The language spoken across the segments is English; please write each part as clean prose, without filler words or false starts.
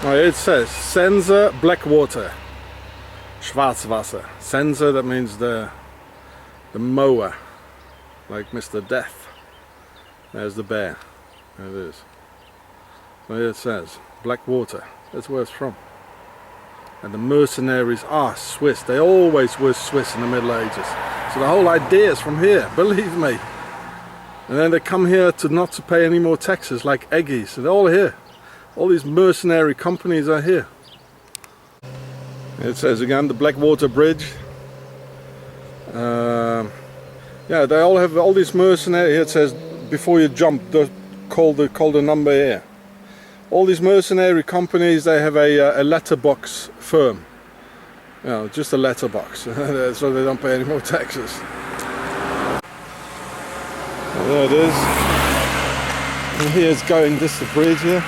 Well, it says Sense Blackwater, Schwarzwasser. Sense, that means the mower, like Mr. Death. There's the bear. There it is. So here it says Blackwater. That's where it's from. And the mercenaries are Swiss. They always were Swiss in the Middle Ages. So the whole idea is from here, believe me. And then they come here not to pay any more taxes, like Eggies. So they're all here. All these mercenary companies are here. It says again the Blackwater Bridge. Yeah, they all have all these mercenary. Here it says before you jump, call the number here. All these mercenary companies, they have a letterbox firm. You know, just a letterbox, so they don't pay any more taxes. And there it is. And here it's going, this is the bridge here.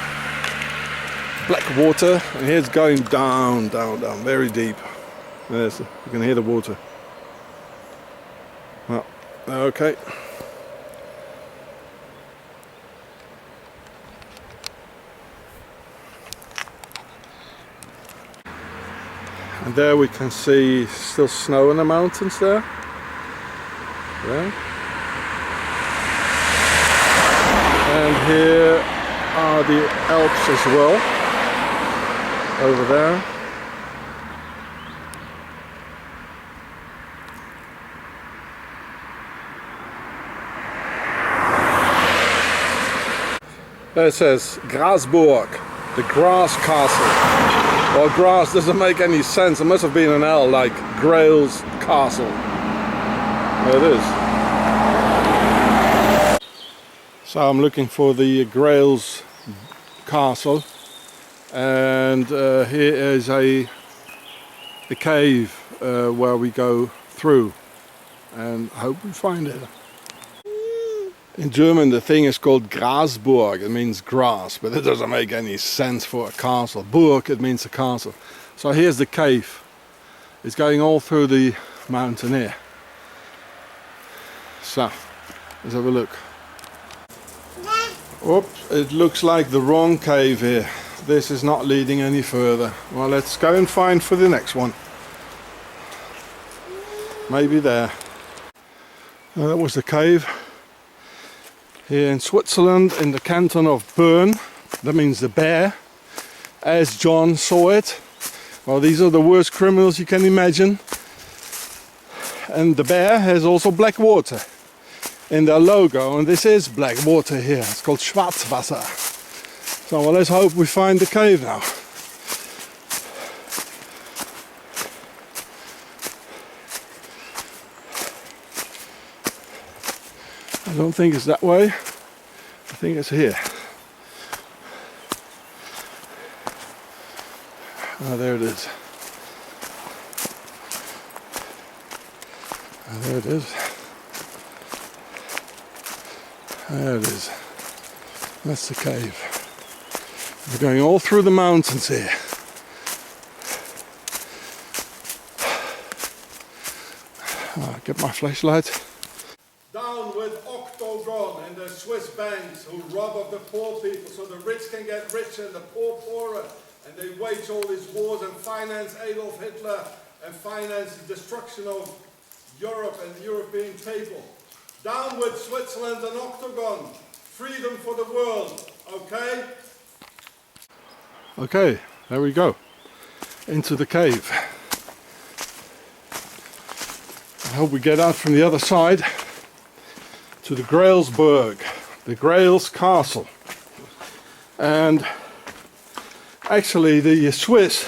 Blackwater, and here it's going down, down, down, very deep. There's, you can hear the water. Well, okay. And there we can see still snow in the mountains there. Yeah. And here are the Alps as well. Over there. There it says Grasburg, the grass castle. Well, grass doesn't make any sense. It must have been an L, like Grail's castle. There it is. So I'm looking for the Grail's castle. And here is a cave where we go through, and hope we find it. In German the thing is called Grasburg, it means grass, but it doesn't make any sense for a castle. Burg, it means a castle. So here's the cave. It's going all through the mountain here. So, let's have a look. Oops, it looks like the wrong cave here. This is not leading any further. Well, let's go and find for the next one. Maybe there. That was the cave. Here in Switzerland, in the canton of Bern. That means the bear, as John saw it. Well, these are the worst criminals you can imagine. And the bear has also Blackwater in their logo. And this is Blackwater here. It's called Schwarzwasser. So well, let's hope we find the cave now. I don't think it's that way. I think it's here. Oh, there it is. Oh, there it is. There it is. That's the cave. We're going all through the mountains here. Oh, get my flashlight. Down with Octagon and the Swiss banks who rob of the poor people so the rich can get richer and the poor poorer. And they wage all these wars and finance Adolf Hitler and finance the destruction of Europe and the European people. Down with Switzerland and Octagon. Freedom for the world, okay? Okay, there we go. Into the cave. I hope we get out from the other side to the Grailsburg, the Grail's castle. And actually the Swiss,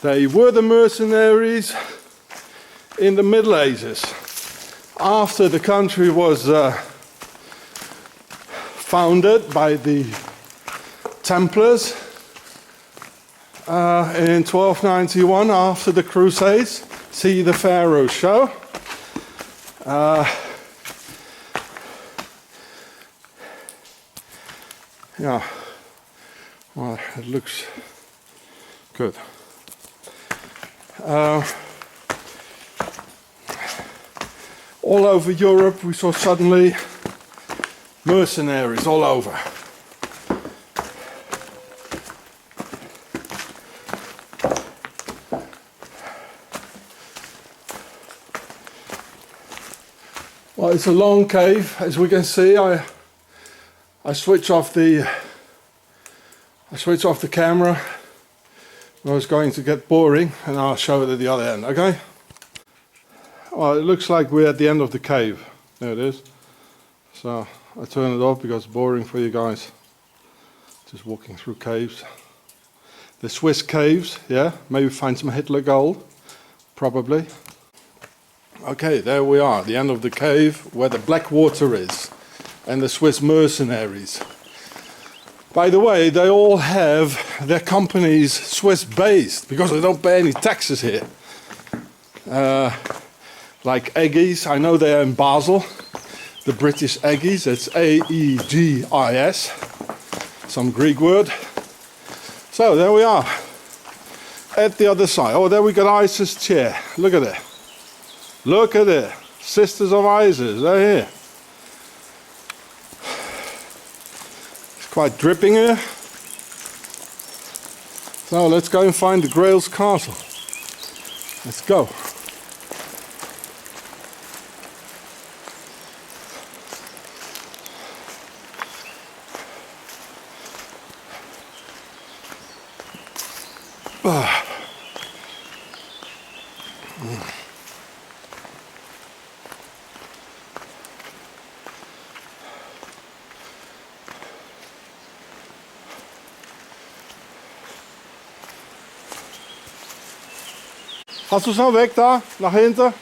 they were the mercenaries in the Middle Ages. After the country was founded by the Templars in 1291 after the Crusades. See the Pharaoh show. Yeah, well, it looks good. All over Europe we saw suddenly mercenaries all over. Well, it's a long cave, as we can see. I switch off the camera. I was going to get boring, and I'll show it at the other end. Okay. Well, it looks like we're at the end of the cave. There it is. So I turn it off because it's boring for you guys. Just walking through caves. The Swiss caves, yeah. Maybe find some Hitler gold. Probably. Okay, there we are, the end of the cave where the Blackwater is, and the Swiss mercenaries. By the way, they all have their companies Swiss based because they don't pay any taxes here. Like Aegis, I know they are in Basel. The British Aegis, it's A-E-G-I-S. Some Greek word. So there we are. At the other side. Oh, there we got Isis' chair. Look at it. Look at it. Sisters of Isis, they're here. It's quite dripping here. So let's go and find the Grail's castle. Let's go. Hast du es noch weg da, nach hinten?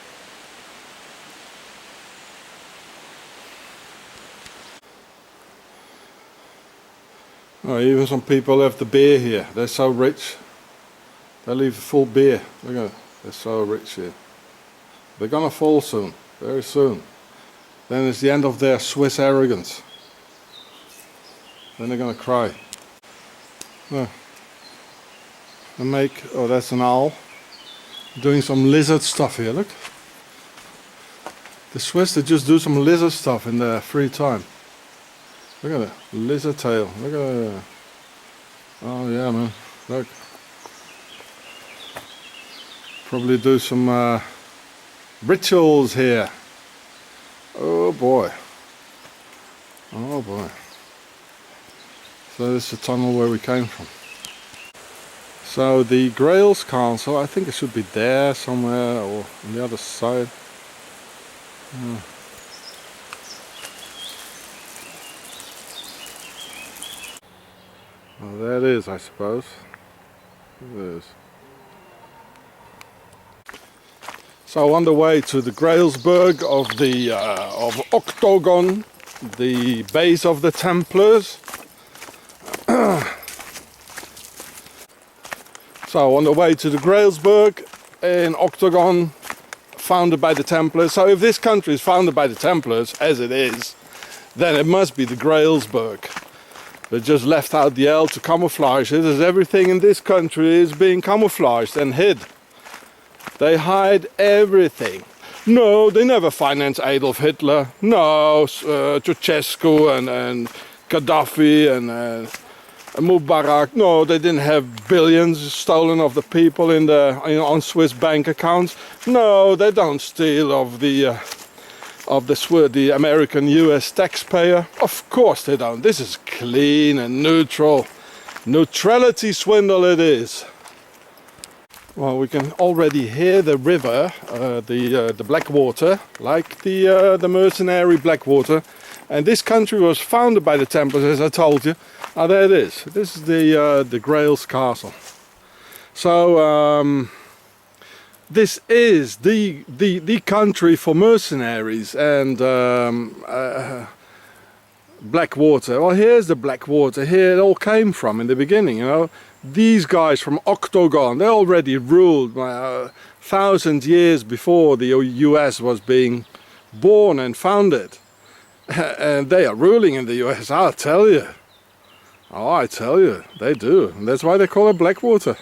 Oh, even some people have the beer here. They're so rich. They leave a full beer. Look at it. They're so rich here. They're gonna fall soon, very soon. Then it's the end of their Swiss arrogance. Then they're gonna cry. Oh. Oh, that's an owl. Doing some lizard stuff here, look. The Swiss, they just do some lizard stuff in their free time. Look at it, lizard tail, look at it. Oh yeah, man, look. Probably do some rituals here. Oh boy. Oh boy. So this is the tunnel where we came from. So the Grail's castle, I think it should be there somewhere or on the other side. Well, there it is, I suppose. There it is. So on the way to the Grailsburg of Octagon, the base of the Templars. So on the way to the Grailsburg in Octagon, founded by the Templars. So if this country is founded by the Templars, as it is, then it must be the Grailsburg. They just left out the L to camouflage it, as everything in this country is being camouflaged and hid. They hide everything. No, they never financed Adolf Hitler. No, Ceausescu and Gaddafi and Mubarak. No, they didn't have billions stolen of the people on Swiss bank accounts. No, they don't steal of the American US taxpayer. Of course they don't. This is clean and neutral. Neutrality swindle it is. Well, we can already hear the river, the Blackwater, like the mercenary Blackwater. And this country was founded by the Templars, as I told you. Ah, there it is. This is the Grail's castle. So this is the country for mercenaries and Blackwater. Well, here's the Blackwater. Here it all came from in the beginning. You know, these guys from Octagon, they already ruled 1,000 years before the US was being born and founded. And they are ruling in the US, I'll tell you. Oh, I tell you, they do. And that's why they call it Blackwater.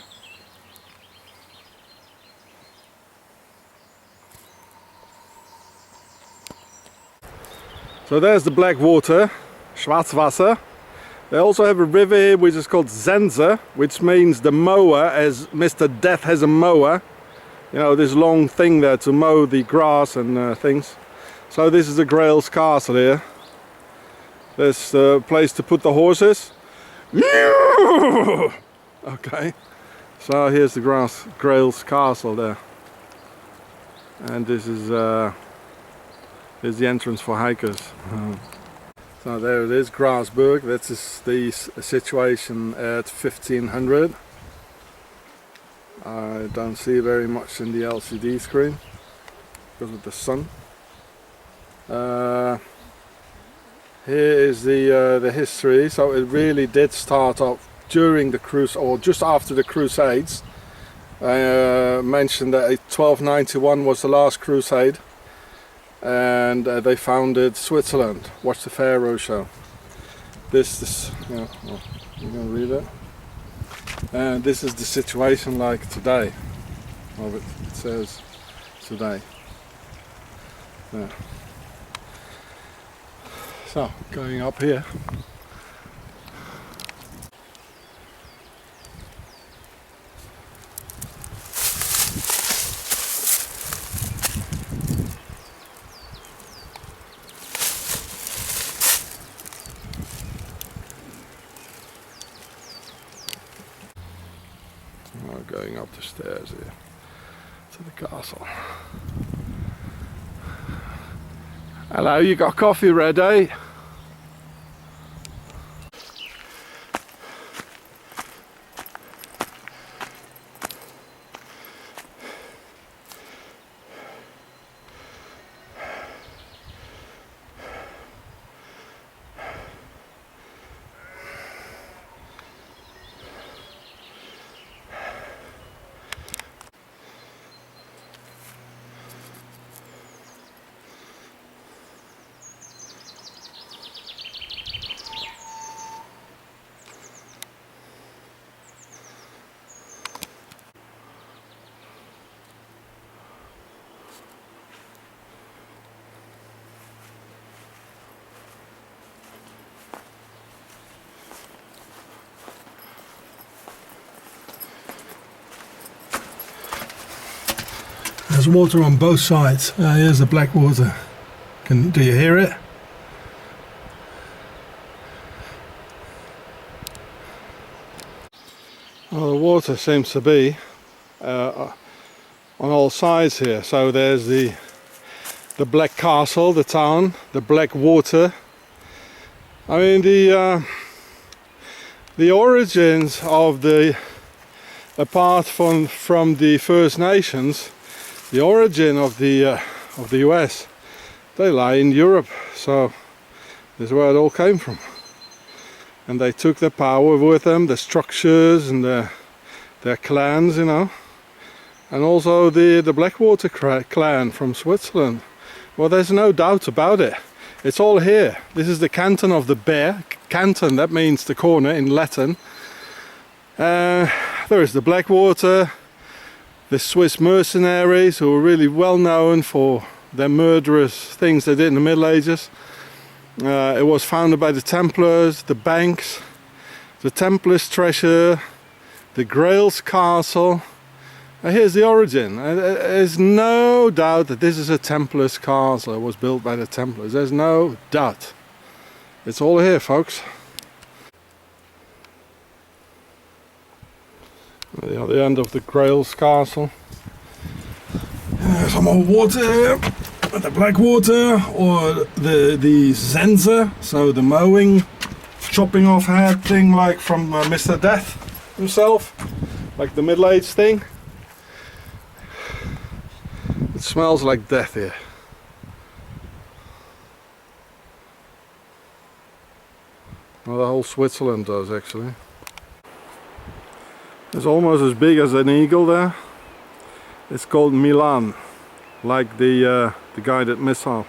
So there's the Blackwater, Schwarzwasser. They also have a river here which is called Sense, which means the mower, as Mr. Death has a mower. You know, this long thing there to mow the grass and things. So this is the Grail's castle here. There's a place to put the horses. Okay, so here's the Grail's castle there. And this is here's the entrance for hikers. So there it is, Grasberg. That is the situation at 1500. I don't see very much in the LCD screen because of the sun. Here is the history. So it really did start up during the Crusade, or just after the Crusades. I mentioned that 1291 was the last Crusade, and they founded Switzerland. Watch the Pharaoh show. This yeah, well, you can read it. And this is the situation like today. Well, it says today. Yeah. So, going up here. Going up the stairs here to the castle. Hello, you got coffee ready? There's water on both sides. Here's the Blackwater. Do you hear it? Well, the water seems to be on all sides here. So there's the Black Castle, the town, the Blackwater. I mean the origins of apart from the First Nations. The origin of the US, they lie in Europe, so this is where it all came from. And they took their power with them, the structures and their clans, you know. And also the Blackwater clan from Switzerland. Well, there's no doubt about it. It's all here. This is the canton of the Bear. Canton, that means the corner in Latin. There is the Blackwater. The Swiss mercenaries, who were really well known for their murderous things they did in the Middle Ages. It was founded by the Templars, the banks, the Templars' treasure, the Grail's castle. Here's the origin. There's no doubt that this is a Templars' castle. It was built by the Templars. There's no doubt. It's all here, folks. At the other end of the Grail's castle. Some more water here. The Blackwater, or the Zenzer, so the mowing, chopping off head thing, like from Mr. Death himself, like the Middle Age thing. It smells like death here. Well, the whole Switzerland does actually. It's almost as big as an eagle there. It's called Milan, like the guided missile.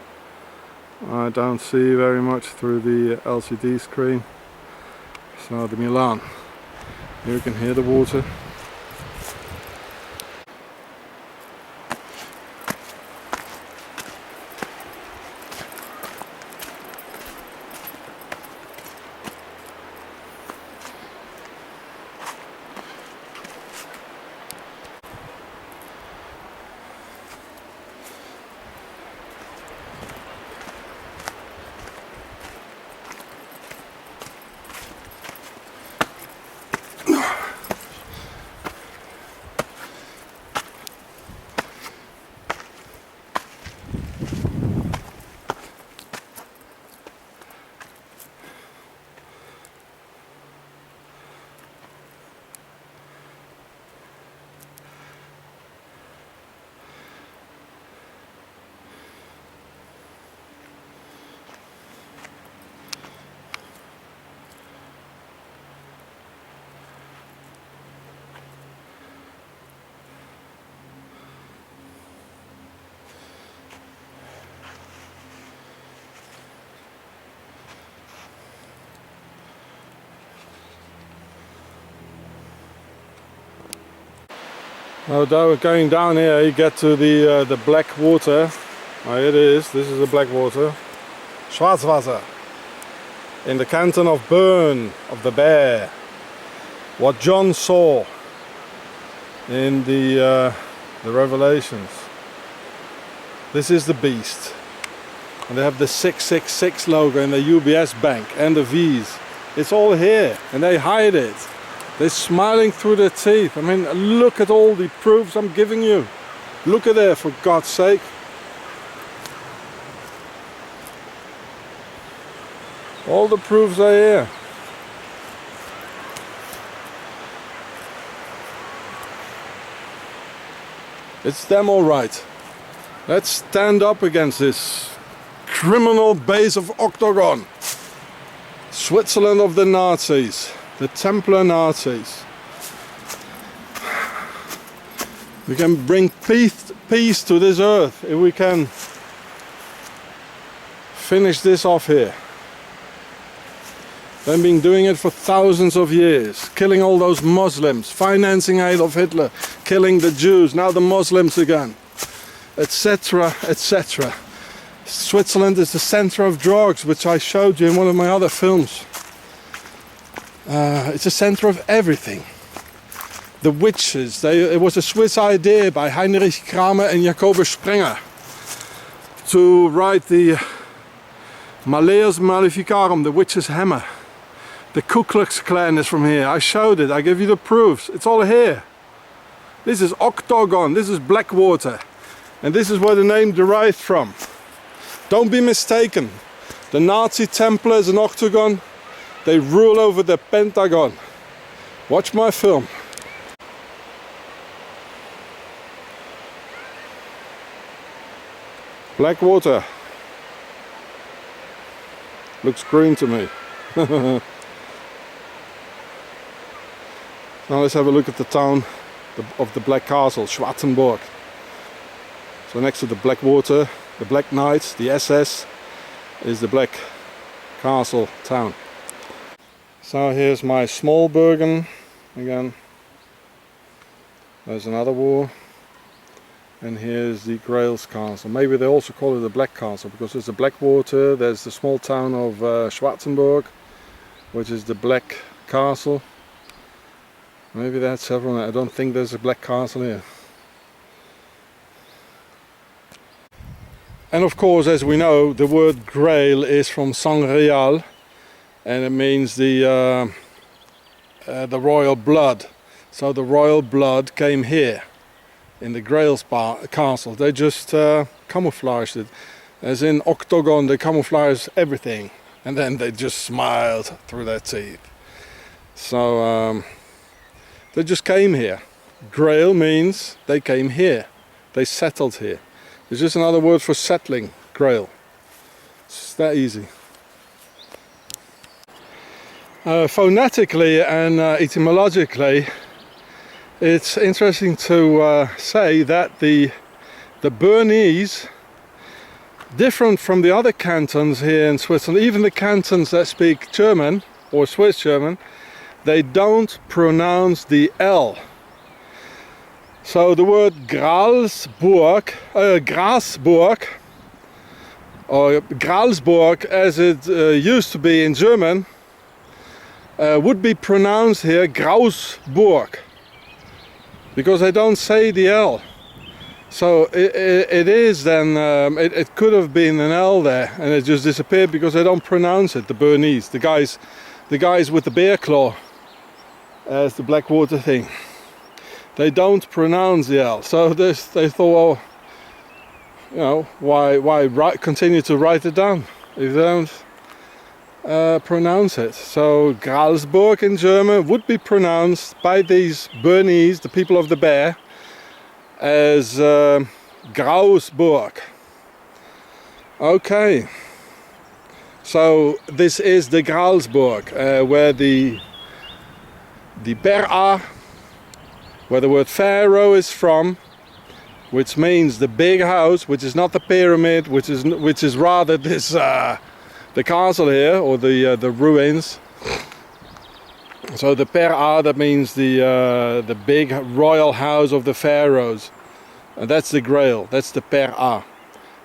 I don't see very much through the LCD screen. So the Milan. Here you can hear the water. Now going down here you get to the Blackwater. Oh, it is. This is the Blackwater. Schwarzwasser. In the canton of Bern, of the bear. What John saw in the Revelations. This is the beast. And they have the 666 logo in the UBS bank and the V's. It's all here and they hide it. They're smiling through their teeth. I mean, look at all the proofs I'm giving you. Look at there, for God's sake. All the proofs are here. It's them all right. Let's stand up against this criminal base of Octagon. Switzerland of the Nazis. The Templar Nazis. We can bring peace to this earth if we can finish this off here. They've been doing it for thousands of years, killing all those Muslims, financing Adolf Hitler, killing the Jews, now the Muslims again, etc., etc. Switzerland is the center of drugs, which I showed you in one of my other films. It's a center of everything. The witches, it was a Swiss idea by Heinrich Kramer and Jacobus Sprenger to write the Malleus Maleficarum, the witch's hammer. The Ku Klux Klan is from here. I showed it, I gave you the proofs. It's all here. This is Octagon, this is Blackwater. And this is where the name derived from. Don't be mistaken. The Nazi Templars and Octagon, they rule over the Pentagon. Watch my film. Blackwater. Looks green to me. Now let's have a look at the town of the Black Castle, Schwarzenburg. So next to the Blackwater, the Black Knights, the SS, is the Black Castle town. So here's my small Bergen again. There's another war. And here's the Grail's castle. Maybe they also call it the Black Castle because there's the Blackwater, there's the small town of Schwarzenburg, which is the Black Castle. Maybe they had several. I don't think there's a Black Castle here. And of course, as we know, the word Grail is from Sangreal, and it means the royal blood. So the royal blood came here in the Grail's castle. They just camouflaged it. As in Octagon, they camouflaged everything, and then they just smiled through their teeth. So they just came here. Grail means they came here. They settled here. It's just another word for settling, Grail. It's that easy. Phonetically and etymologically, it's interesting to say that the Bernese, different from the other cantons here in Switzerland, even the cantons that speak German or Swiss German, they don't pronounce the L. So the word Gralsburg, or Gralsburg as it used to be in German, would be pronounced here Grausburg, because they don't say the L. So it is then, it could have been an L there, and it just disappeared because they don't pronounce it, the Bernese, the guys with the bear claw as the Blackwater thing. They don't pronounce the L, so they thought, well, you know, why continue to write it down if they don't pronounce it? So Gralsburg in German would be pronounced by these Bernese, the people of the bear, as Grausburg. Okay, so this is the Gralsburg, where the bear are, where the word pharaoh is from, which means the big house, which is not the pyramid, which is rather this the castle here, or the ruins. So the guireh, that means the big royal house of the pharaohs, and that's the Grail. That's the guireh,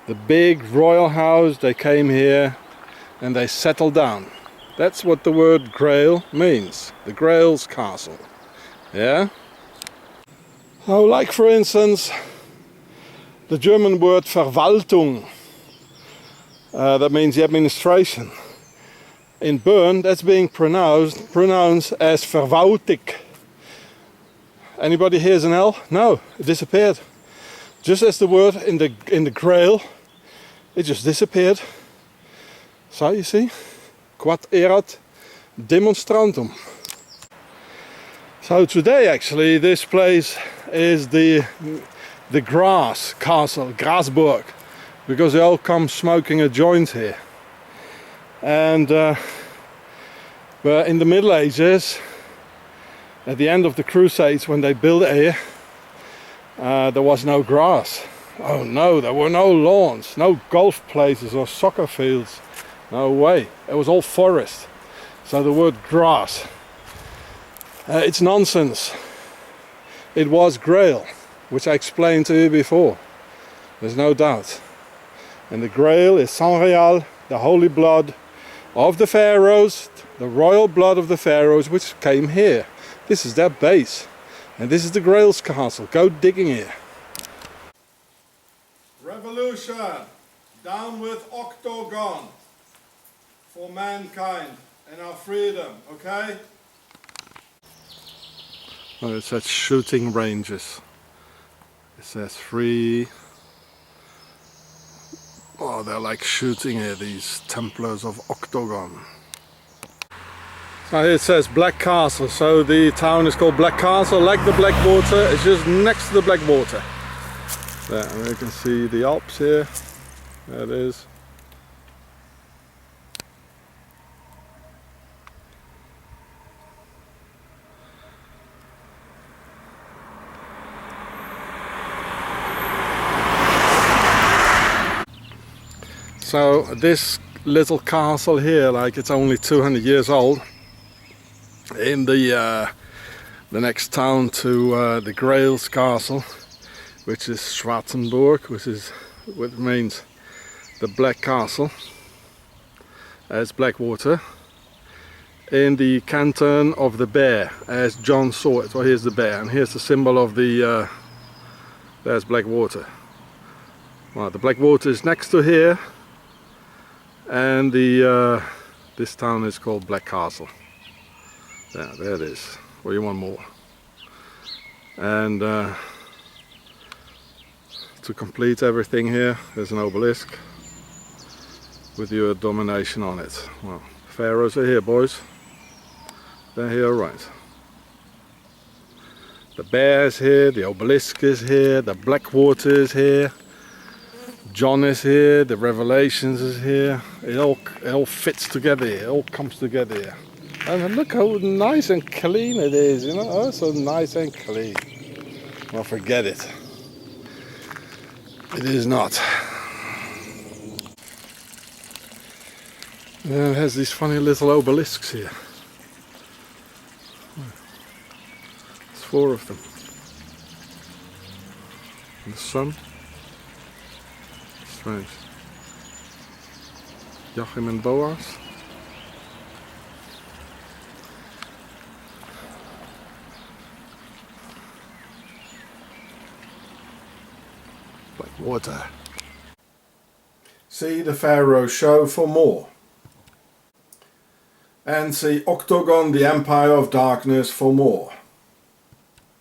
the big royal house. They came here and they settled down. That's what the word Grail means. The Grail's castle. Yeah. So, like for instance, the German word Verwaltung. That means the administration. In Bern, that's being pronounced as Verwaltig. Anybody hears an L? No, it disappeared. Just as the word in the Grail, it just disappeared. So you see, quod erat demonstrandum. So today, actually, this place is the grass castle, Grasburg, because they all come smoking a joint here. And but in the Middle Ages, at the end of the Crusades, when they built it here, there was no grass. Oh no, there were no lawns, no golf places or soccer fields. No way, it was all forest. So the word grass, it's nonsense. It was Grail, which I explained to you before. There's no doubt. And the Grail is Sang Real, the holy blood of the pharaohs, the royal blood of the pharaohs, which came here. This is their base, and this is the Grail's castle. Go digging here. Revolution, down with Octagon, for mankind and our freedom, okay? Oh, it says shooting ranges. It says free. Oh, they're like shooting here, these Templars of Octagon. So here it says Black Castle, so the town is called Black Castle, like the Blackwater. It's just next to the Blackwater. There, and you can see the Alps here. There it is. So this little castle here, like it's only 200 years old, in the next town to the Grail's castle, which is Schwarzenburg, which means the Black Castle, as Blackwater, in the canton of the bear, as John saw it. Well, here's the bear, and here's the symbol of the there's Blackwater. Well, the Blackwater is next to here, and the this town is called Black Castle. There it is. Well, you want more. And to complete everything here, there's an obelisk with your domination on it. Well, pharaohs are here, boys. They're here, right. The bear is here, the obelisk is here, the Blackwater is here, John is here, the Revelations is here. It all fits together here, it all comes together here. And look how nice and clean it is, you know, oh, so nice and clean. Well, forget it. It is not. And it has these funny little obelisks here. There's 4 of them. And the sun. Strange. Joachim and Boaz. Blackwater. See the Pharaoh show for more. And see Octagon, the Empire of Darkness for more.